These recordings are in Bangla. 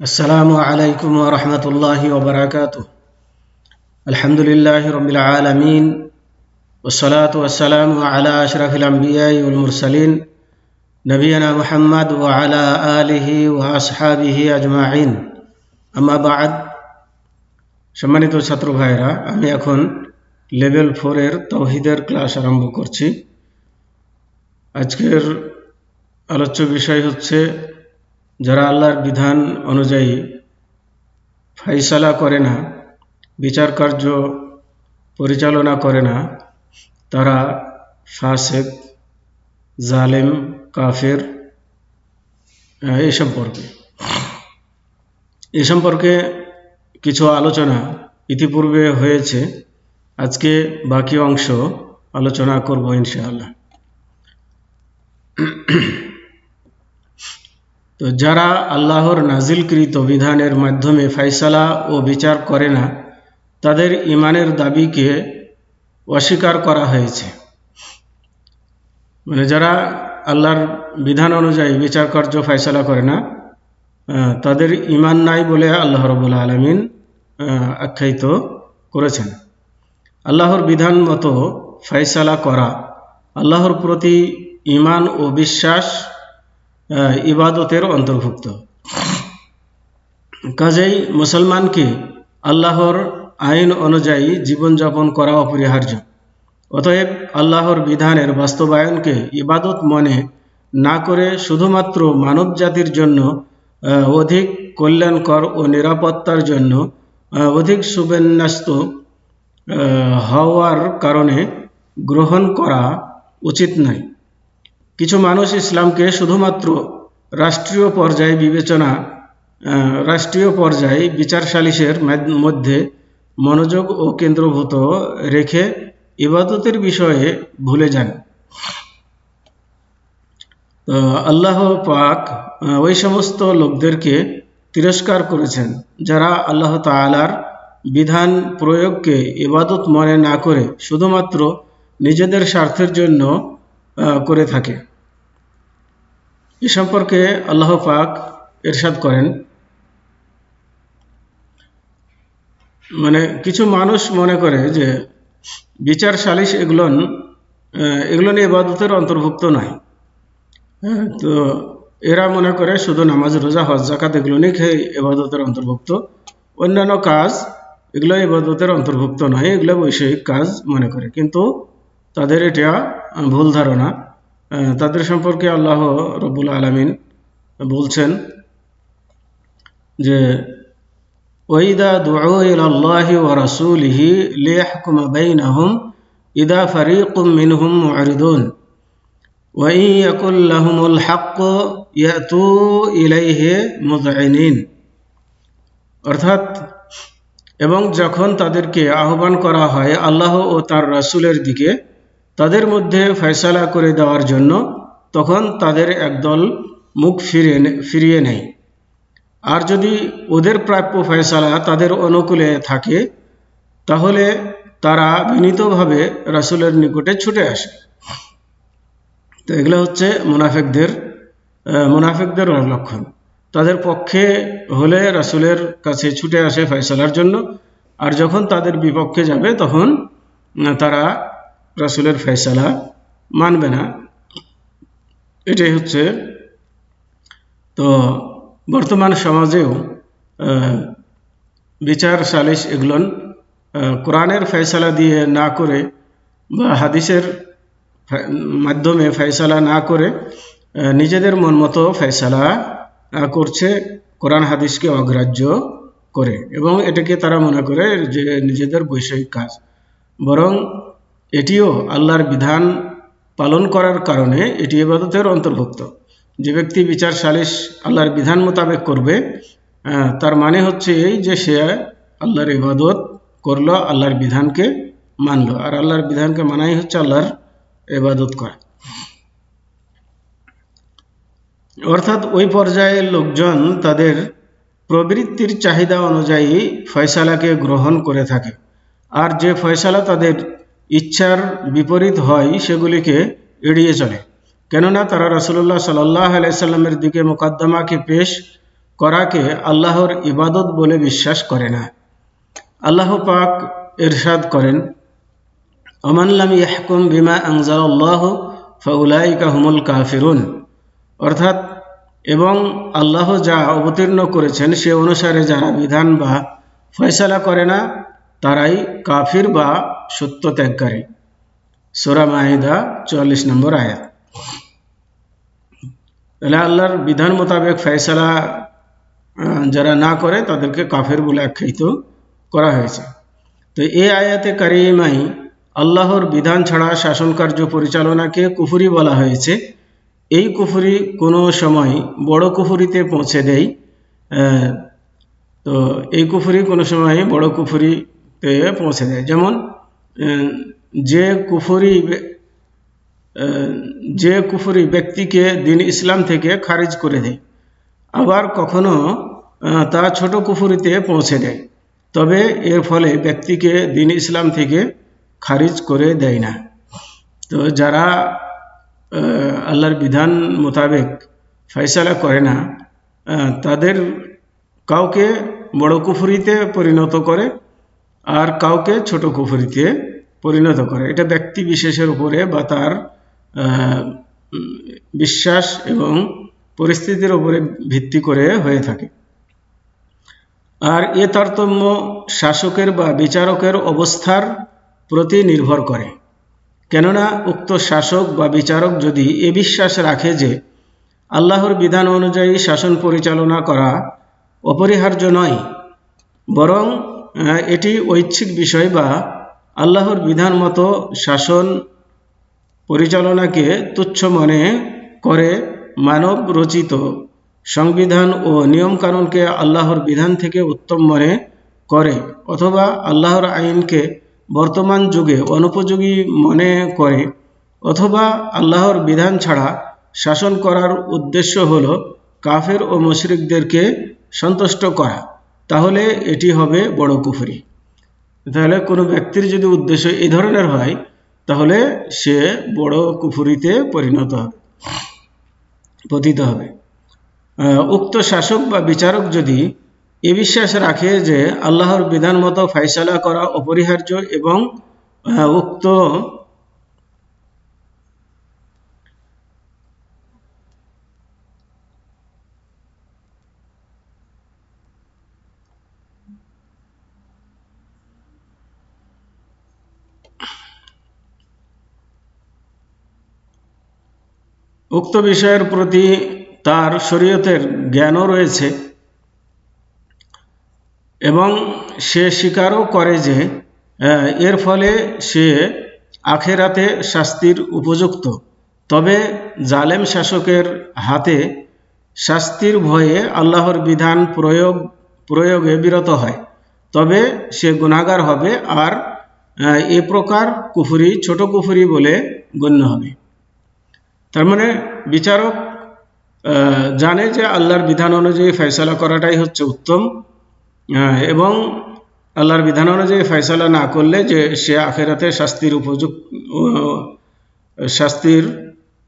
আসসালামু আলাইকুম ওয়া রাহমাতুল্লাহি ওয়া বারাকাতুহু। আলহামদুলিল্লাহি রাব্বিল আলামিন ওয়াসসালাতু ওয়াসসালামু আলা আশরাফিল আমবিয়াই ওয়াল মুরসালিন নবিয়িনা মুহাম্মদ ওয়া আলা আলিহি ওয়া আসহাবিহি আজমাইন। আম্মা বা'দ। সম্মানিত ছাত্র ভাইরা, আমি এখন লেভেল 4 এর তাওহীদের ক্লাস আরম্ভ করছি। আজকের আলোচ্য বিষয় হচ্ছে যারা আল্লাহর বিধান অনুযায়ী ফাইসালা করে না, বিচার কার্য পরিচালনা করে না, তারা ফাসিক, জালেম, কাফের। এই সম্পর্কে কিছু আলোচনা ইতিপূর্বে হয়েছে। আজকে বাকি অংশ আলোচনা করব ইনশাআল্লাহ। তো যারা আল্লাহর নাজিলকৃত বিধানের মাধ্যমে ফাইসালা ও বিচার করে না, তাদের ঈমানের দাবিকে অস্বীকার করা হয়েছে। মানে যারা আল্লাহর বিধান অনুযায়ী বিচার কার্য ফাইসালা করে না, তাদের ঈমান নাই বলে আল্লাহ রাব্বুল আলামিন আখ্যায়িত করেছেন। আল্লাহর বিধান মতো ফাইসালা করা আল্লাহর প্রতি ঈমান ও বিশ্বাস ইবাদতের অন্তর্ভুক্ত। কাজেই মুসলমানকে আল্লাহর আইন অনুযায়ী জীবনযাপন করা অপরিহার্য। অতএব আল্লাহর বিধানের বাস্তবায়নকে ইবাদত মনে না করে শুধুমাত্র মানব জাতির জন্য অধিক কল্যাণকর ও নিরাপত্তার জন্য অধিক সুবিন্যস্ত হওয়ার কারণে গ্রহণ করা উচিত নয়। কিছু মানুষ ইসলামকে শুধুমাত্র রাষ্ট্রীয় পর্যায়ে বিচার সালিসের মধ্যে মনোযোগ ও কেন্দ্রভূত রেখে ইবাদতের বিষয়ে ভুলে যান। আল্লাহ পাক ওই সমস্ত লোকদেরকে তিরস্কার করেছেন যারা আল্লাহ তাআলার বিধান প্রয়োগকে ইবাদত মনে না করে শুধুমাত্র নিজেদের স্বার্থের জন্য করে থাকে। এ সম্পর্কে আল্লাহ পাক ইরশাদ করেন, মানে কিছু মানুষ মনে করে যে বিচার সালিশ এগুলো নিয়ে ইবাদতের অন্তর্ভুক্ত নয়। তো এরা মনে করে শুধু নামাজ, রোজা, হজ, যাকাত এগুলো নিয়ে ইবাদতের অন্তর্ভুক্ত, অন্যান্য কাজ এগুলো ইবাদতের অন্তর্ভুক্ত নয়, এগুলো বৈষয়িক কাজ মনে করে। কিন্তু তাদের এটা ভুল ধারণা। তাদের সম্পর্কে আল্লাহ রাব্বুল আলামিন বলছেন যে ওয়াইদা দুউ ইলাল্লাহি ওয়া রাসূলিহি লিয়াহকুমা বাইনাহুম ইদা ফারীকুম মিনহুম মু'রিদুন ওয়া ইন ইয়াকুল লাহুমুল হাক্কু ইয়াতু ইলাইহি মুযঈনিন। অর্থাৎ, এবং যখন তাদেরকে আহ্বান করা হয় আল্লাহ ও তার রাসূলের দিকে তাদের মধ্যে ফয়সালা করে দেওয়ার জন্য, তখন তাদের একদল মুখ ফিরিয়ে নেয়। আর যদি ওদের প্রাপ্য ফয়সালা তাদের অনুকূলে থাকে তাহলে তারা বিনীতভাবে রাসূলের নিকটে ছুটে আসে। তো এগুলো হচ্ছে মুনাফিকদের লক্ষণ। তাদের পক্ষে হলে রাসূলের কাছে ছুটে আসে ফয়সালার জন্য, আর যখন তাদের বিপক্ষে যাবে তখন তারা রাসূলের ফয়সালা মানবে না। এটাই হচ্ছে। তো বর্তমান সমাজেও বিচার সালিশ এগুলো কোরআনের ফয়সালা দিয়ে না করে বা হাদিসের মাধ্যমে ফয়সালা না করে নিজেদের মন মতো ফয়সালা করছে, কোরআন হাদিসকে অগ্রাহ্য করে, এবং এটাকে তারা মনে করে যে নিজেদের বৈষয়িক কাজ। বরং এটিও আল্লাহর বিধান পালন করার কারণে এটি ইবাদতের অন্তর্ভুক্ত। যে ব্যক্তি বিচার সালিশ আল্লাহর বিধান মোতাবেক করবে, তার মানে হচ্ছে এই যে সে আল্লাহর ইবাদত করলো, আল্লাহর বিধানকে মানলো। আর আল্লাহর বিধানকে মানাই হচ্ছে আল্লাহর ইবাদত করা। অর্থাৎ ওই পর্যায়ের লোকজন তাদের প্রবৃত্তির চাহিদা অনুযায়ী ফয়সালাকে গ্রহণ করে থাকে, আর যে ফয়সালা তাদের ইচ্ছার বিপরীত হয় সেগুলিকে এড়িয়ে চলে। কেননা তারা রাসূলুল্লাহ সাল্লাল্লাহু আলাইহি সাল্লামের দিকে মোকদ্দমাকে পেশ করাকে আল্লাহর ইবাদত বলে বিশ্বাস করে না। আল্লাহ পাক ইরশাদ করেন, ওমান লাম ইয়াহকুম বিমা আনজালাল্লাহু ফাউলাইকা হুমুল কাফিরুন, অর্থাৎ এবং আল্লাহ যা অবতীর্ণ করেছেন সে অনুসারে যারা বিধান বা ফয়সালা করে না তারাই কাফির বা সত্য ত্যাগকারী। সূরা মাইদা 44 নম্বর আয়াত। তাহলে আল্লাহর বিধান মোতাবেক ফয়সালা যারা না করে তাদেরকে কাফির বলে আখ্যায়িত করা হয়েছে। তো এই আয়াতে কারিমাই আল্লাহর বিধান ছাড়া শাসন কার্য পরিচালনাকে কুফরি বলা হয়েছে। এই কুফরি কোনো সময় বড় কুফরিতে পৌঁছে দেয়। তো এই কুফরি কোনো সময় বড় কুফরিতে পৌঁছে দেয়। যেমন যে কুফরি ব্যক্তিকে দ্বীন ইসলাম থেকে খারিজ করে দেয়, আবার কখনো তা ছোট কুফরিতে পৌঁছে দেয়, তবে এর ফলে ব্যক্তিকে দ্বীন ইসলাম থেকে খারিজ করে দেয় না। তো যারা আল্লাহর বিধান মোতাবেক ফয়সালা করে না তাদের কাউকে বড় কুফরিতে পরিণত করে আর কাউকে ছোট কুফরিতে পরিণত করে। এটা ব্যক্তি বিশেষের উপরে বা তার বিশ্বাস এবং পরিস্থিতির উপরে ভিত্তি করে হয়ে থাকে। আর এ তারতম্য শাসকের বা বিচারকের অবস্থার প্রতি নির্ভর করে। কেননা উক্ত শাসক বা বিচারক যদি এ বিশ্বাস রাখে যে আল্লাহর বিধান অনুযায়ী শাসন পরিচালনা করা অপরিহার্য নয়, বরং এটি ঐচ্ছিক বিষয়, বা আল্লাহর বিধান মতো শাসন পরিচালনাকে তুচ্ছ মনে করে মানব রচিত সংবিধান ও নিয়মকানুনকে আল্লাহর বিধান থেকে উত্তম মনে করে, অথবা আল্লাহর আইনকে বর্তমান যুগে অনুপযোগী মনে করে, অথবা আল্লাহর বিধান ছাড়া শাসন করার উদ্দেশ্য হল কাফের ও মুশরিকদেরকে সন্তুষ্ট করা, তাহলে এটি হবে বড় কুফরি। তাহলে কোনো ব্যক্তির যদি উদ্দেশ্য এই ধরনের হয় তাহলে সে বড় কুফরিতে পতিত হবে। উক্ত শাসক বা বিচারক যদি এ বিশ্বাস রাখে যে আল্লাহর বিধান মতো ফয়সালা করা অপরিহার্য এবং উক্ত বিষয়ের প্রতি তার শরীয়তের জ্ঞানও রয়েছে এবং সে স্বীকারও করে যে এর ফলে সে আখেরাতে শাস্তির উপযুক্ত, তবে জালেম শাসকের হাতে শাস্তির ভয়ে আল্লাহর বিধান প্রয়োগে বিরত হয়, তবে সে গুনাহগার হবে আর এ প্রকার কুফরি ছোট কুফরি বলে গণ্য হবে। তার মানে বিচারক জানে যে আল্লাহর বিধান অনুযায়ী ফয়সালা করাটাই হচ্ছে উত্তম, এবং আল্লাহর বিধান অনুযায়ী ফয়সালা না করলে যে সে আখেরাতে শাস্তির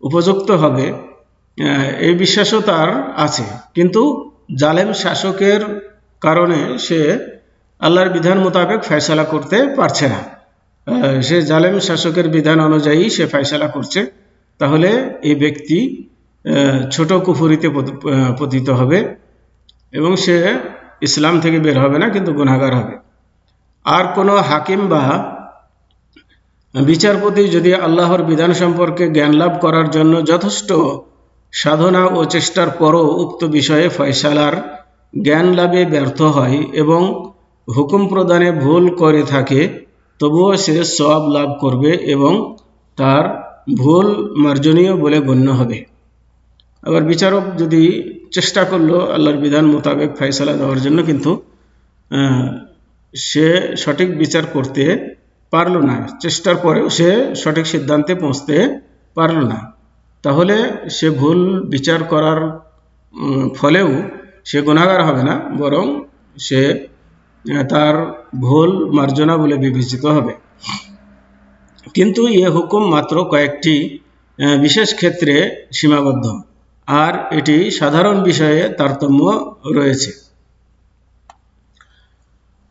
উপযুক্ত হবে এই বিশ্বাসও তার আছে। কিন্তু জালেম শাসকের কারণে সে আল্লাহর বিধান মোতাবেক ফয়সালা করতে পারছে না, সে জালেম শাসকের বিধান অনুযায়ী সে ফয়সালা করছে, তাহলে এই ব্যক্তি ছোট কুফরিতে পতিত হবে এবং সে ইসলাম থেকে বের হবে না, কিন্তু গুনাহগার হবে। আর কোনো হাকিম বা বিচারপতি যদি আল্লাহর বিধান সম্পর্কে জ্ঞান লাভ করার জন্য যথেষ্ট সাধনা ও চেষ্টার পরও উক্ত বিষয়ে ফয়সালার জ্ঞান লাভে ব্যর্থ হয় এবং হুকুম প্রদানে ভুল করে থাকে, তবুও সে সওয়াব লাভ করবে এবং তার ভুল মার্জনীয় বলে গণ্য হবে। আবার বিচারক যদি চেষ্টা করলো আল্লাহর বিধান মোতাবেক ফয়সালা দেওয়ার জন্য, কিন্তু সে সঠিক বিচার করতে পারল না, চেষ্টার পরেও সে সঠিক সিদ্ধান্তে পৌঁছতে পারল না, তাহলে সে ভুল বিচার করার ফলেও সে গুনাহগার হবে না, বরং সে তার ভুল মার্জনা বলে বিবেচিত হবে। কিন্তু এ হুকুম মাত্র কয়েকটি বিশেষ ক্ষেত্রে সীমাবদ্ধ। আর এটি সাধারণ বিষয়ে তারতম্য রয়েছে।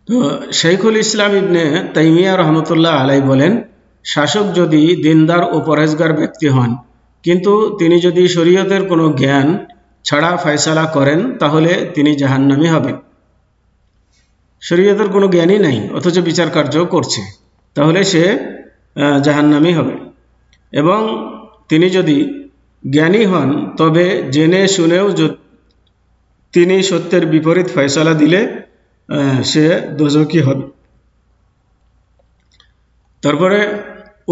তো শাইখুল ইসলাম ইবনে তাইমিয়া রহমতুল্লাহ আলাই বলেন, শাসক যদি দিনদার ও পরহেজগার ব্যক্তি হন কিন্তু তিনি যদি শরীয়তের কোনো জ্ঞান ছাড়া ফয়সালা করেন তাহলে তিনি জাহান্নামী হবেন। শরীয়তের কোনো জ্ঞানই নাই অথচ বিচার কার্য করছে, তাহলে সে জাহান্নামী হবে। এবং তিনি যদি জ্ঞানী হন তবে জেনে শুনেও তিনি সত্যের বিপরীত ফয়সালা দিলে সে দোজখী হবে। তারপরে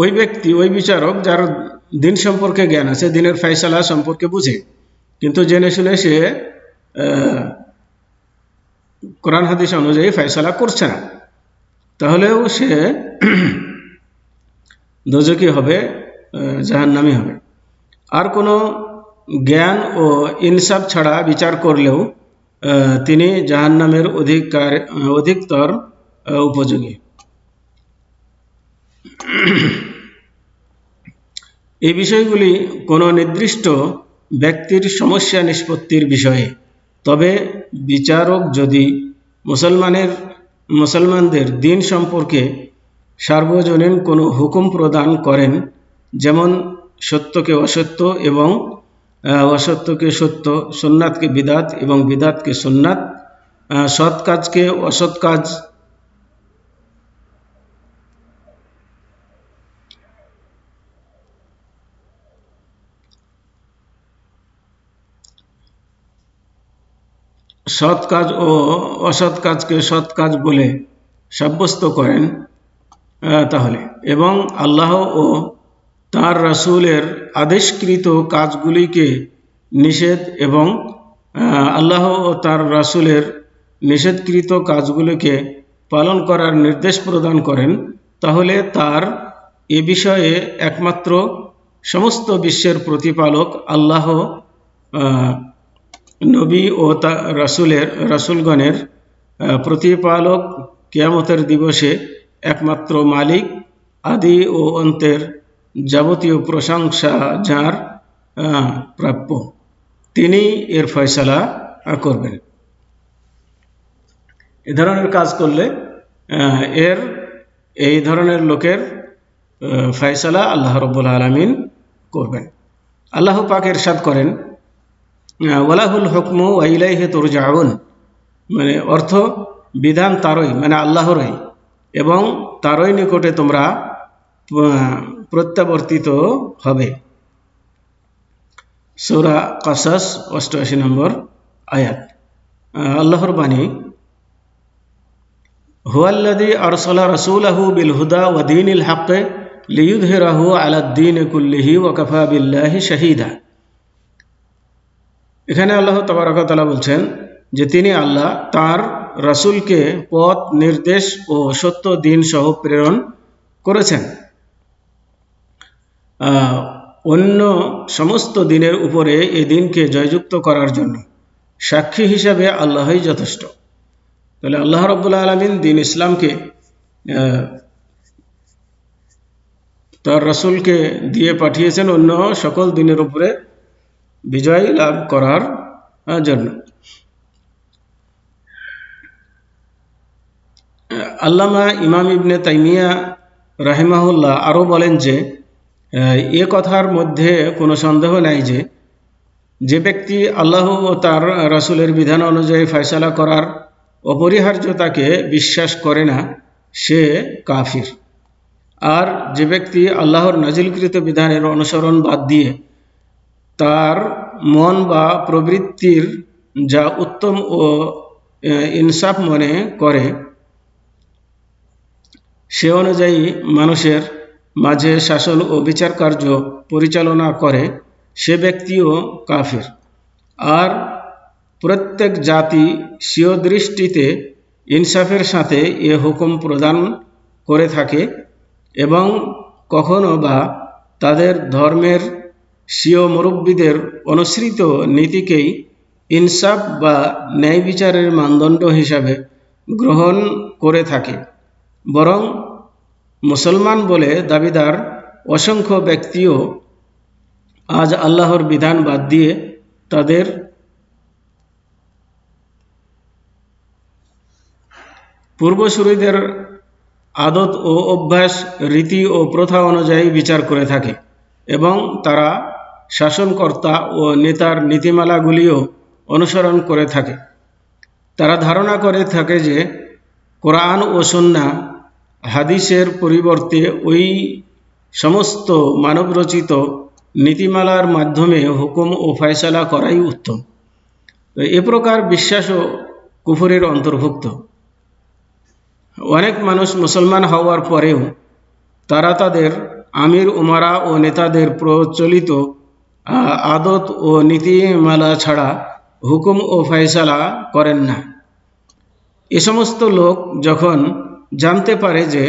ওই ব্যক্তি, ওই বিচারক যার দিন সম্পর্কে জ্ঞান আছে, দিনের ফয়সালা সম্পর্কে বুঝে, কিন্তু জেনে শুনে সে কোরআন হাদিস অনুযায়ী ফয়সালা করছে না, তাহলেও সে দোজখী হবে, জাহান্নামী হবে। আর কোনো জ্ঞান ও ইনসাফ ছাড়া বিচার করলেও তিনি জাহান্নামের অধিকতর উপযোগী। এই বিষয়গুলি কোনো নির্দিষ্ট ব্যক্তির সমস্যা নিষ্পত্তির বিষয়ে। তবে বিচারক যদি মুসলমানদের দিন সম্পর্কে সার্বজনীন কোনো হুকুম প্রদান করেন, যেমন সত্যকে অসত্য এবং অসত্যকে সত্য, সুন্নাতকে বিদাত এবং বিদাতকে সুন্নাত, সৎ কাজকে অসৎ কাজ, সৎ কাজ ও অসৎ কাজকে সৎ কাজ বলে সাব্যস্ত করেন তাহলে, এবং আল্লাহ ও তার রাসূলের আদেশকৃত কাজগুলিকে নিষেধ এবং আল্লাহ ও তার রাসূলের নিষেধকৃত কাজগুলিকে পালন করার নির্দেশ প্রদান করেন, তাহলে তার এ বিষয়ে একমাত্র সমস্ত বিশ্বের প্রতিপালক আল্লাহ, নবী ও রাসূলগণের প্রতিপালক, কিয়ামতের দিবসে একমাত্র মালিক, আদি ও অন্তের যাবতীয় প্রশংসা যার প্রাপ্য, তিনি এর ফয়সালা করবেন। এ ধরনের কাজ করলে এই ধরনের লোকের ফয়সালা আল্লাহ রাব্বুল আলামিন করবেন। আল্লাহ পাক ইরশাদ করেন, ওয়ালাহুল হুকমু ওয়া ইলাইহি তুরজাউন, মানে অর্থ বিধান তারই, মানে আল্লাহরই, এবং তারই নিকটে তোমরা প্রত্যাবর্তিত হবে। সূরা কাসাস 88 নম্বর আয়াত। আল্লাহর বাণী, হুয়াল্লাযী আরসালা রাসূলাহু বিল হুদা ওয়া দীনিল হক লিইয়ুযহিরাহু আলাদ দীন কুল্লিহি ওয়া কাফা বিল্লাহি শাহীদা। এখানে আল্লাহ তাবারক ওয়া তাআলা বলছেন যে তিনি আল্লাহ তার রাসূলকে পথ নির্দেশ ও সত্য দিন সহ প্রেরণ করেছেন, অন্য সমস্ত দিনের উপরে এই দিনকে জয়যুক্ত করার জন্য। সাক্ষী হিসাবে আল্লাহই যথেষ্ট। তাহলে আল্লাহ রাব্বুল আলামিন দিন ইসলামকে তার রাসূলকে দিয়ে পাঠিয়েছেন অন্য সকল দিনের উপরে বিজয় লাভ করার জন্য। আল্লামা ইমাম ইবনে তাইমিয়া রাহিমাহুল্লাহ আরও বলেন যে এ কথার মধ্যে কোনো সন্দেহ নাই যে ব্যক্তি আল্লাহ ও তার রাসূলের বিধান অনুযায়ী ফয়সালা করার অপরিহার্যতাকে বিশ্বাস করে না, সে কাফির। আর যে ব্যক্তি আল্লাহর নাজিলকৃত বিধানের অনুসরণ বাদ দিয়ে তার মন বা প্রবৃত্তির যা উত্তম ও ইনসাফ মনে করে সে অনুযায়ী মানুষের মাঝে শাসন ও বিচার কার্য পরিচালনা করে, সে ব্যক্তিও কাফির। আর প্রত্যেক জাতি স্বীয় দৃষ্টিতে ইনসাফের সাথে এ হুকুম প্রদান করে থাকে এবং কখনো বা তাদের ধর্মের স্বীয় মুরব্বীদের অনুসৃত নীতিকেই ইনসাফ বা ন্যায় বিচারের মানদণ্ড হিসাবে গ্রহণ করে থাকে। বরং মুসলমান বলে দাবিদার অসংখ্য ব্যক্তিও আজ আল্লাহর বিধান বাদ দিয়ে তাদের পূর্বসূরীদের আদত ও অভ্যাস, রীতি ও প্রথা অনুযায়ী বিচার করে থাকে এবং তারা শাসনকর্তা ও নেতার নীতিমালাগুলিও অনুসরণ করে থাকে। তারা ধারণা করে থাকে যে কোরআন ও সুন্নাহ হাদিসের পরিবর্তে ওই সমস্ত মানবরচিত নীতিমালার মাধ্যমে হুকুম ও ফয়সালা করাই উত্তম। এ প্রকার বিশ্বাসও কুফরের অন্তর্ভুক্ত। অনেক মানুষ মুসলমান হওয়ার পরেও তারা তাদের আমির উমারা ও নেতাদের প্রচলিত আদত ও নীতিমালা ছাড়া হুকুম ও ফয়সালা করেন না। এ সমস্ত লোক যখন জানতে পারে যে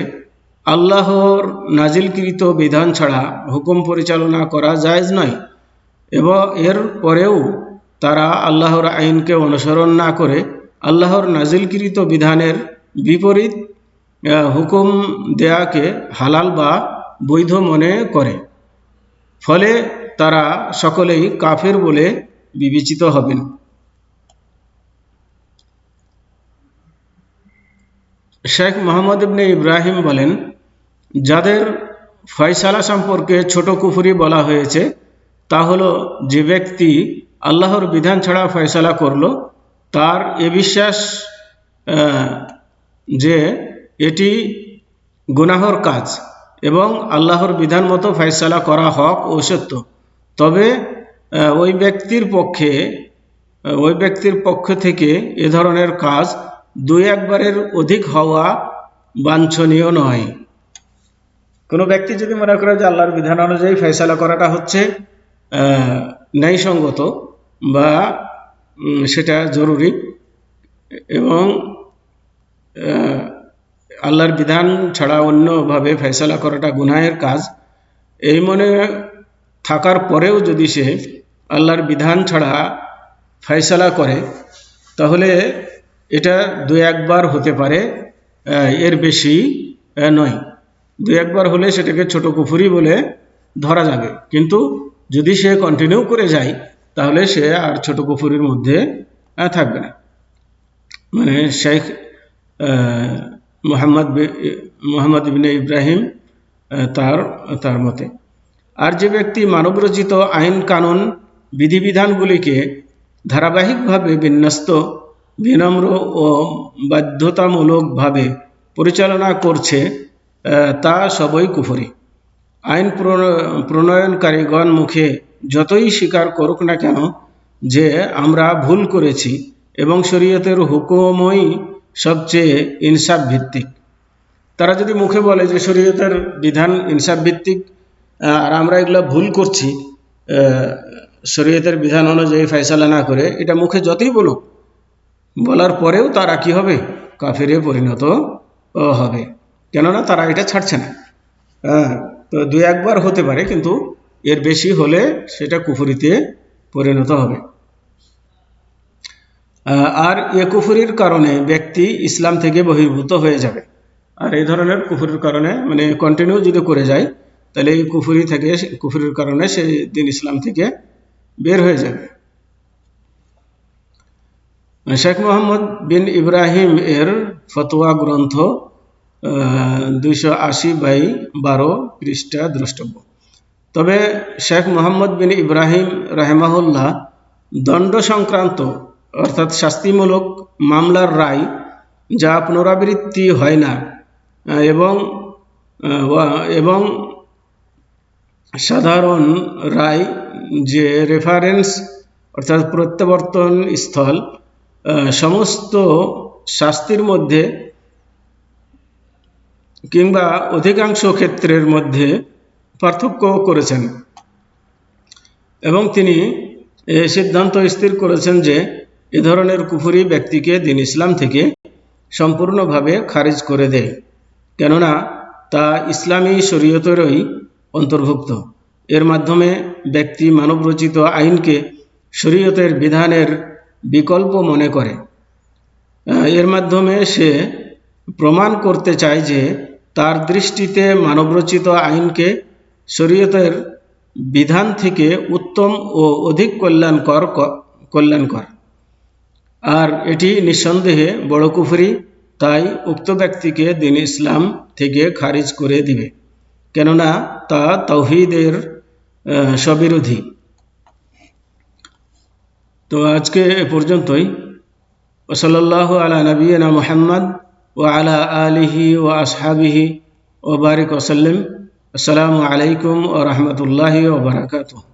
আল্লাহর নাজিলকৃত বিধান ছাড়া হুকুম পরিচালনা করা জায়েজ নয় এবং এর পরেও তারা আল্লাহর আইনকে অনুসরণ না করে আল্লাহর নাজিলকৃত বিধানের বিপরীত হুকুম দেয়াকে হালাল বা বৈধ মনে করে, ফলে তারা সকলেই কাফের বলে বিবেচিত হবেন। শেখ মোহাম্মদ ইবনে ইব্রাহিম বলেন, যাদের ফয়সালা সম্পর্কে ছোট কুফরি বলা হয়েছে তা হলো যে ব্যক্তি আল্লাহর বিধান ছাড়া ফয়সালা করল, তার এ বিশ্বাস যে এটি গুনাহর কাজ এবং আল্লাহর বিধান মতো ফয়সালা করা হক ও সত্য, তবে ওই ব্যক্তির পক্ষ থেকে এ ধরনের কাজ দুই একবারের অধিক হওয়া বাঞ্ছনীয় নয়। কোনো ব্যক্তি যদি মনে করে যে আল্লাহর বিধান অনুযায়ী ফয়সালা করাটা হচ্ছে ন্যায়সঙ্গত বা সেটা জরুরি এবং আল্লাহর বিধান ছাড়া অন্যভাবে ফয়সালা করাটা গুনাহের কাজ, এই মনে থাকার পরেও যদি সে আল্লাহর বিধান ছাড়া ফয়সালা করে তাহলে এটা দুই একবার হতে পারে, এর বেশি নয়। দুই একবার হলে সেটাকে ছোট কুফরি বলে ধরা যাবে, কিন্তু যদি সে কন্টিনিউ করে যায় তাহলে সে আর ছোট কুফরির মধ্যে থাকবে না। মানে শেখ মোহাম্মদ ইবনে ইব্রাহিম তার মতে। আর যে ব্যক্তি মানবরচিত আইন কানুন বিধিবিধানগুলিকে ধারাবাহিকভাবে বিন্যস্ত, বিনম্র ও বাধ্যতামূলকভাবে পরিচালনা করছে তা সবই কুফরি। আইন প্রণয়নকারীগণ মুখে যতই স্বীকার করুক না কেন যে আমরা ভুল করেছি এবং শরীয়তের হুকুমই সবচেয়ে ইনসাফ ভিত্তিক, তারা যদি মুখে বলে যে শরীয়তের বিধান ইনসাফ ভিত্তিক আর আমরা এগুলো ভুল করছি শরীয়তের বিধান অনুযায়ী ফয়সালা না করে, এটা মুখে যতই বলুক, বলার পরেও তারা কি হবে? কাফেরে পরিণত হবে, কেননা তারা এটা ছাড়ছে না। তো দুই একবার হতে পারে, কিন্তু এর বেশি হলে সেটা কুফরিতে পরিণত হবে। আর এ কুফরির কারণে ব্যক্তি ইসলাম থেকে বহির্ভূত হয়ে যাবে। আর এই ধরনের কুফরির কারণে মানে কন্টিনিউ যদি করে যায় তাহলে এই কুফরির কারণে সেই দিন ইসলাম থেকে বের হয়ে যাবে। শেখ মোহাম্মদ বিন ইব্রাহিম এর ফতোয়া গ্রন্থ 280/12 পৃষ্ঠা দ্রষ্টব্য। তবে শেখ মোহাম্মদ বিন ইব্রাহিম রাহেমাহুল্লাহ দণ্ড সংক্রান্ত অর্থাৎ শাস্তিমূলক মামলার রায় যা পুনরাবৃত্তি হয় না এবং সাধারণ রায় যে রেফারেন্স অর্থাৎ প্রত্যাবর্তন স্থল সমস্ত শাস্তির মধ্যে কিংবা অধিকাংশ ক্ষেত্রের মধ্যে পার্থক্য করেছেন এবং তিনি সিদ্ধান্ত স্থির করেছেন যে এ ধরনের কুফরি ব্যক্তিকে দ্বীন ইসলাম থেকে সম্পূর্ণভাবে খারিজ করে দেয়, কেননা তা ইসলামী শরীয়তেরই অন্তর্ভুক্ত। এর মাধ্যমে ব্যক্তি মানবরচিত আইনকে শরীয়তের বিধানের বিকল্প মনে করে। এর মাধ্যমে সে প্রমাণ করতে চায় যে তার দৃষ্টিতে মানবরচিত আইনকে শরীয়তের বিধান থেকে উত্তম ও অধিক কল্যাণকর, আর এটি নিঃসন্দেহে বড় কুফরি। তাই উক্ত ব্যক্তিকে দ্বীন ইসলাম থেকে খারিজ করে দিবে, কেননা তা তাওহীদের স্ববিরোধী। তো আজকে এ পর্যন্তই। ওয়াসাল্লাল্লাহু আলা নবিয়িনা মুহাম্মদ ওয়া আলা আলিহি ওয়া আসহাবিহি ওয়া বারিক ওয়া সাল্লিম। আসসালামু আলাইকুম ওয়া রাহমাতুল্লাহি ওয়া বারাকাতুহু।